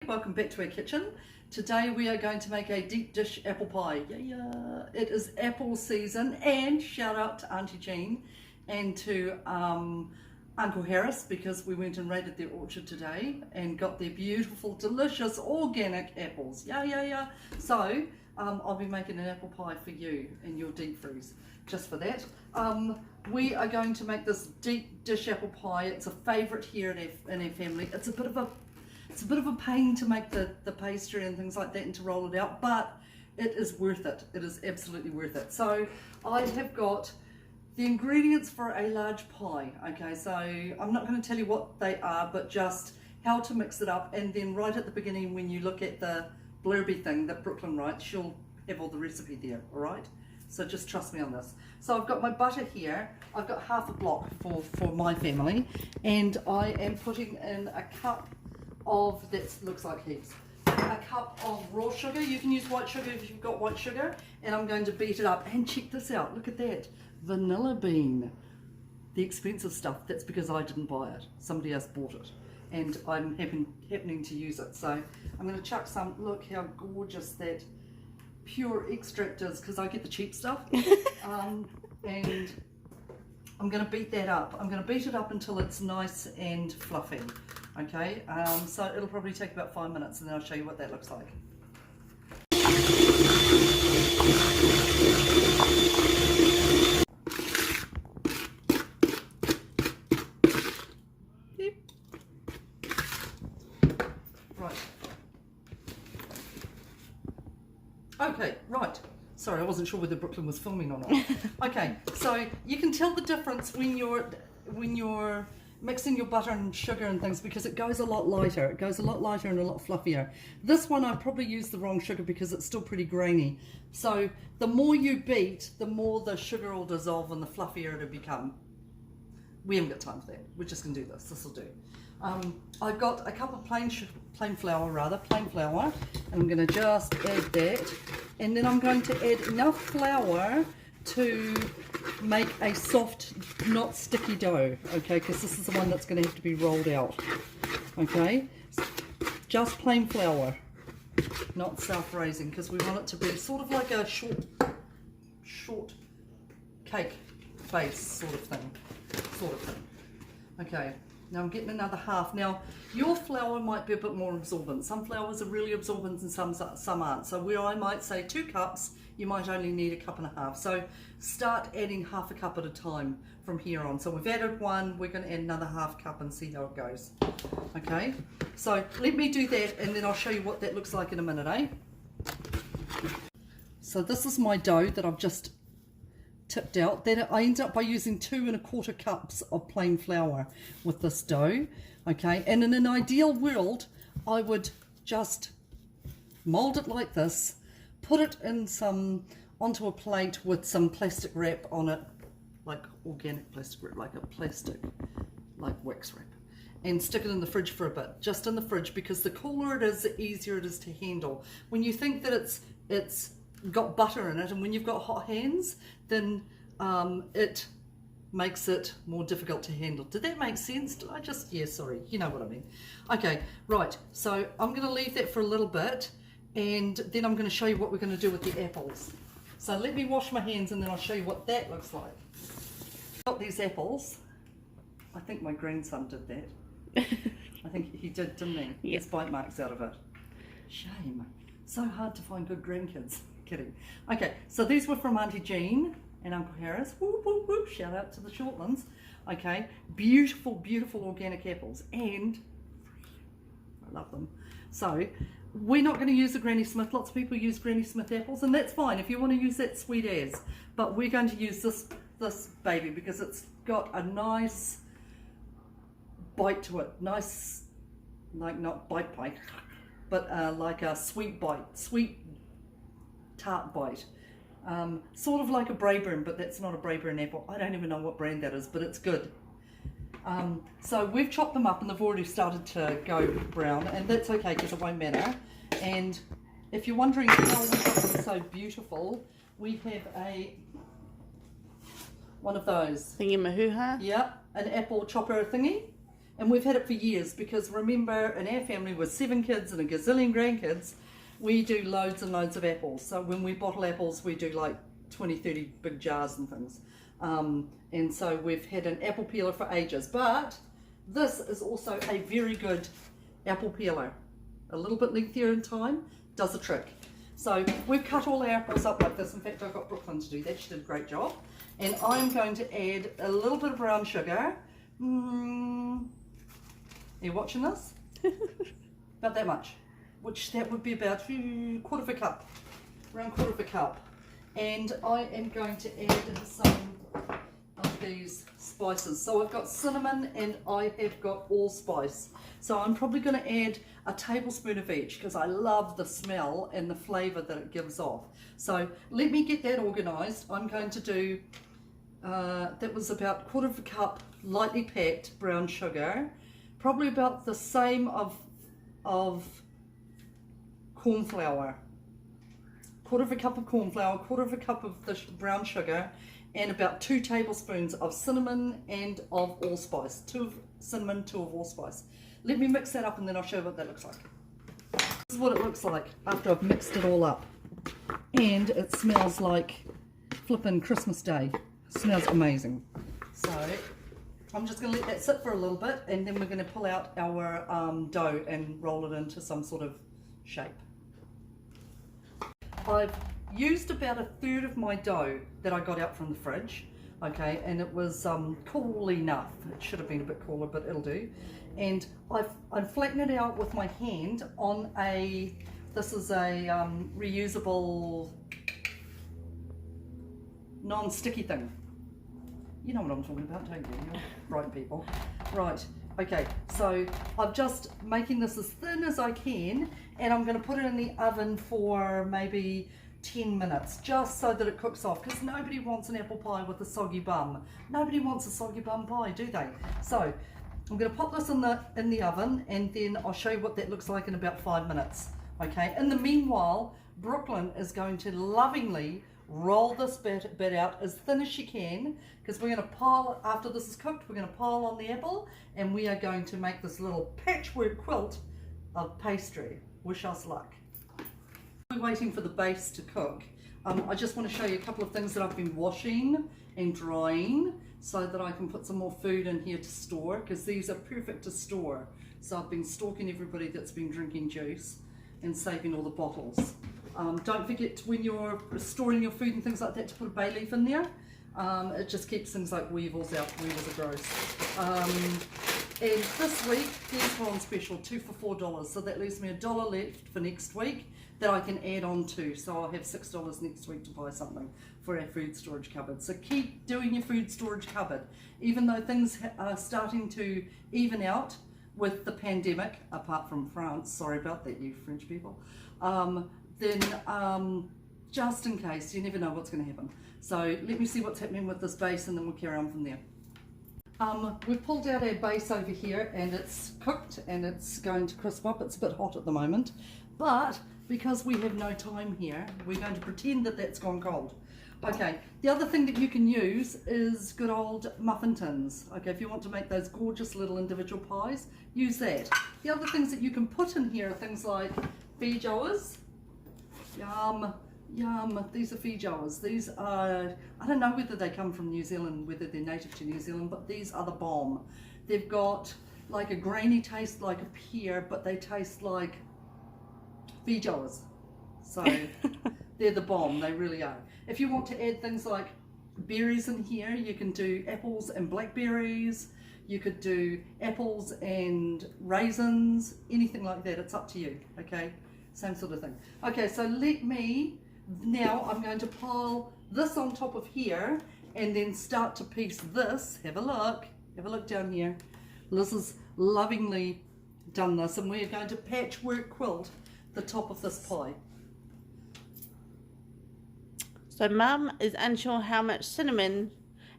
Welcome back to our kitchen. Today we are going to make a deep dish apple pie. It is apple season, and shout out to Auntie Jean and to Uncle Harris, because we went and raided their orchard today and got their beautiful, delicious, organic apples. So I'll be making an apple pie for you in your deep freeze, just for that. We are going to make this deep dish apple pie. It's a favourite here in our family. It's a bit of a pain to make the pastry and things like that and to roll it out, but it is worth it. It is absolutely worth it. So I have got the ingredients for a large pie. Okay, so I'm not going to tell you what they are, but just how to mix it up, and then right at the beginning when you look at the blurby thing that Brooklyn writes, she'll have all the recipe there, all right? So just trust me on this. So I've got my butter here. I've got half a block for my family, and I am putting in a cup of, that looks like heaps, a cup of raw sugar. You can use white sugar if you've got white sugar, and I'm going to beat it up. And check this out, look at that, vanilla bean, the expensive stuff. That's because I didn't buy it, somebody else bought it, and I'm happening to use it. So I'm going to chuck some. Look how gorgeous that pure extract is, because I get the cheap stuff. And I'm going to beat that up. I'm going to beat it up until it's nice and fluffy. Okay, so it'll probably take about 5 minutes, and then I'll show you what that looks like. Yep. Right. Okay, right. Sorry, I wasn't sure whether Brooklyn was filming or not. Okay, so you can tell the difference when you're mixing your butter and sugar and things, because it goes a lot lighter. It goes a lot lighter and a lot fluffier. This one I probably used the wrong sugar because it's still pretty grainy. So the more you beat, the more the sugar will dissolve and the fluffier it'll become. We haven't got time for that. We're just going to do this. This will do. I've got a cup of plain flour, and I'm going to just add that, and then I'm going to add enough flour to make a soft, not sticky dough, okay, because this is the one that's going to have to be rolled out. Okay, just plain flour, not self-raising, because we want it to be sort of like a short cake base sort of thing. Okay, now I'm getting another half. Now your flour might be a bit more absorbent. Some flours are really absorbent and some aren't. So where I might say 2 cups, you might only need a cup and a half. So start adding half a cup at a time from here on. So we've added 1, we're going to add another half cup and see how it goes. Okay, so let me do that, and then I'll show you what that looks like in a minute, eh? So this is my dough that I've just tipped out. Then I end up by using 2 1/4 cups of plain flour with this dough. Okay, and in an ideal world I would just mold it like this, put it in onto a plate with some plastic wrap on it, like organic plastic wrap, like wax wrap, and stick it in the fridge for a bit, just in the fridge, because the cooler it is, the easier it is to handle. When you think that it's got butter in it, and when you've got hot hands, then it makes it more difficult to handle. Did that make sense? Did I just, yeah, sorry, you know what I mean. Okay, right, so I'm going to leave that for a little bit, and then I'm going to show you what we're going to do with the apples. So let me wash my hands, and then I'll show you what that looks like. Got these apples. I think my grandson did that. I think he did, didn't he? Yep. There's bite marks out of it. Shame. So hard to find good grandkids. Kidding. Okay, so these were from Auntie Jean and Uncle Harris. Woo, woo, woo. Shout out to the Shortlands. Okay, beautiful, beautiful organic apples, and I love them. So we're not going to use the Granny Smith. Lots of people use Granny Smith apples, and that's fine if you want to use that, sweet as. But we're going to use this baby because it's got a nice bite to it. Nice, like not bite, but like a sweet bite, sweet tart bite. Sort of like a Braeburn, but that's not a Braeburn apple. I don't even know what brand that is, but it's good. So we've chopped them up, and they've already started to go brown, and that's okay because it won't matter. And if you're wondering how we got them so beautiful, we have one of those. Thingy-mahoo-ha? Yeah, an apple chopper thingy. And we've had it for years because remember, in our family with 7 kids and a gazillion grandkids, we do loads and loads of apples. So when we bottle apples, we do like 20, 30 big jars and things. And so we've had an apple peeler for ages. But this is also a very good apple peeler. A little bit lengthier in time, does the trick. So we've cut all our apples up like this. In fact, I got Brooklyn to do that. She did a great job. And I'm going to add a little bit of brown sugar. Are you watching this? About that much. Which that would be about quarter of a cup. Around quarter of a cup. And I am going to add some of these spices. So I've got cinnamon and I have got allspice. So I'm probably going to add a tablespoon of each because I love the smell and the flavour that it gives off. So let me get that organised. I'm going to do, that was about quarter of a cup lightly packed brown sugar. Probably about the same of corn flour. Quarter of a cup of corn flour, quarter of a cup of the brown sugar, and about 2 tablespoons of cinnamon and of allspice. 2 of cinnamon, 2 of allspice. Let me mix that up and then I'll show you what that looks like. This is what it looks like after I've mixed it all up. And it smells like flippin' Christmas Day. It smells amazing. So I'm just going to let that sit for a little bit and then we're going to pull out our dough and roll it into some sort of shape. I've used about 1/3 of my dough that I got out from the fridge, okay, and it was cool enough. It should have been a bit cooler, but it'll do. And I've flattened it out with my hand on this is a reusable non-sticky thing. You know what I'm talking about, don't you? You're bright people. Right, okay, so I'm just making this as thin as I can and I'm going to put it in the oven for maybe 10 minutes just so that it cooks off because nobody wants an apple pie with a soggy bum. Nobody wants a soggy bum pie, do they? So I'm going to pop this in the oven and then I'll show you what that looks like in about 5 minutes. Okay, in the meanwhile, Brooklyn is going to lovingly roll this bit out as thin as she can because we're going to pile, after this is cooked, we're going to pile on the apple and we are going to make this little patchwork quilt of pastry. Wish us luck. We're waiting for the base to cook. I just want to show you a couple of things that I've been washing and drying so that I can put some more food in here to store because these are perfect to store. So I've been stalking everybody that's been drinking juice and saving all the bottles. Don't forget when you're storing your food and things like that to put a bay leaf in there. It just keeps things like weevils out. Weevils are gross. And this week, these were on special, 2 for $4. So that leaves me $1 left for next week that I can add on to. So I'll have $6 next week to buy something for our food storage cupboard. So keep doing your food storage cupboard. Even though things are starting to even out with the pandemic, apart from France, sorry about that, you French people, then just in case, you never know what's going to happen. So let me see what's happening with this base and then we'll carry on from there. We've pulled out our base over here and it's cooked and it's going to crisp up. It's a bit hot at the moment, but because we have no time here, we're going to pretend that that's gone cold. Okay, the other thing that you can use is good old muffin tins. Okay, if you want to make those gorgeous little individual pies, use that. The other things that you can put in here are things like feijoas. Yum. These are feijoas. These are, I don't know whether they come from New Zealand, whether they're native to New Zealand, but these are the bomb. They've got like a grainy taste like a pear, but they taste like feijoas. So they're the bomb, they really are. If you want to add things like berries in here, you can do apples and blackberries. You could do apples and raisins, anything like that. It's up to you, okay? Same sort of thing. Okay, so now I'm going to pile this on top of here and then start to piece this. Have a look down here. Liz has lovingly done this and we're going to patchwork quilt the top of this pie. So Mum is unsure how much cinnamon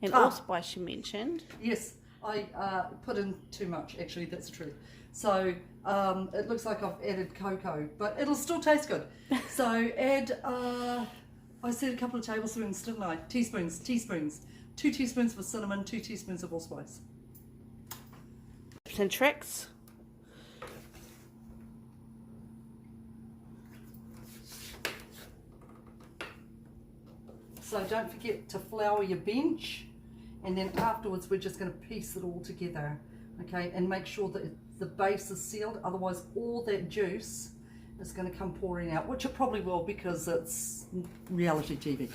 and allspice you mentioned. Yes, I put in too much, actually, that's the truth. So it looks like I've added cocoa, but it'll still taste good. So add, I said a couple of tablespoons, didn't I? Teaspoons. 2 teaspoons for cinnamon, 2 teaspoons of allspice. tips and tricks. So don't forget to flour your bench, and then afterwards we're just going to piece it all together, okay, and make sure that the base is sealed, otherwise all that juice is going to come pouring out, which it probably will because it's reality TV.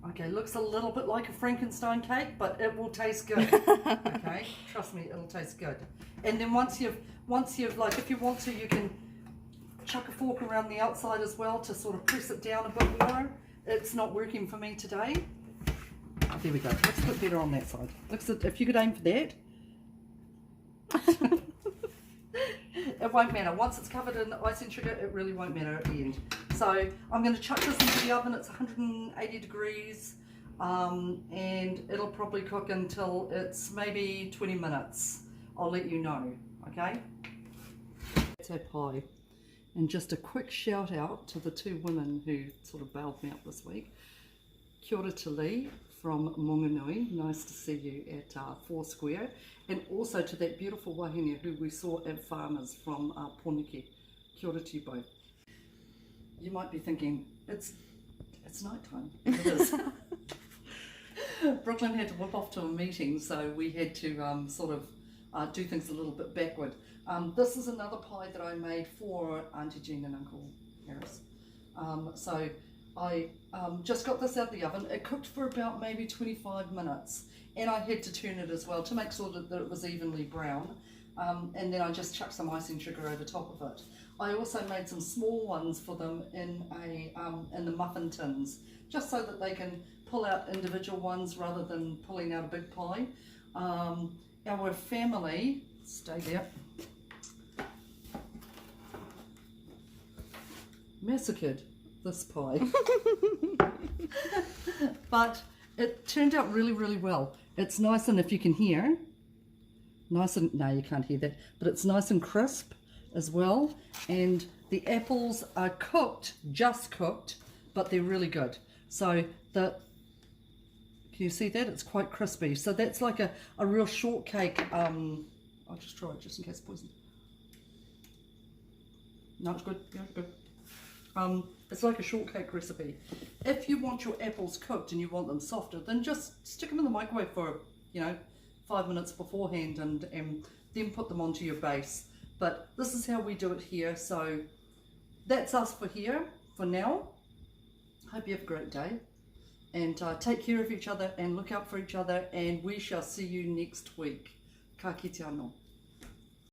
Okay, looks a little bit like a Frankenstein cake, but it will taste good. Okay, trust me, it'll taste good. And then once you've like, if you want to, you can chuck a fork around the outside as well to sort of press it down a bit more. It's not working for me today. Oh, there we go. Looks a bit better on that side. Looks, if you could aim for that. It won't matter. Once it's covered in icing sugar, it really won't matter at the end. So I'm going to chuck this into the oven. It's 180 degrees, and it'll probably cook until it's maybe 20 minutes. I'll let you know, okay? That's our pie. And just a quick shout out to the two women who sort of bailed me out this week. Kia ora te Lee from Monganui, nice to see you at Foursquare, and also to that beautiful wahine who we saw at Farmers from Poneke. Kia ora to you both. You might be thinking, it's night time. It is. Brooklyn had to whip off to a meeting, so we had to sort of do things a little bit backward. This is another pie that I made for Auntie Jean and Uncle Harris. So I just got this out of the oven. It cooked for about maybe 25 minutes, and I had to turn it as well to make sure that it was evenly brown. And then I just chucked some icing sugar over top of it. I also made some small ones for them in the muffin tins, just so that they can pull out individual ones rather than pulling out a big pie. Our family, stay there, massacred this pie. But it turned out really, really well. It's nice, and if you can hear, nice and, no, you can't hear that, but it's nice and crisp as well. And the apples are cooked, just cooked, but they're really good. So can you see that? It's quite crispy. So that's like a real shortcake. I'll just try it just in case it's poison. No, it's good. Yeah, it's good. It's like a shortcake recipe. If you want your apples cooked and you want them softer, then just stick them in the microwave for, 5 minutes beforehand, and then put them onto your base. But this is how we do it here. So that's us for here for now. Hope you have a great day, and take care of each other and look out for each other, and we shall see you next week. Ka kite anō.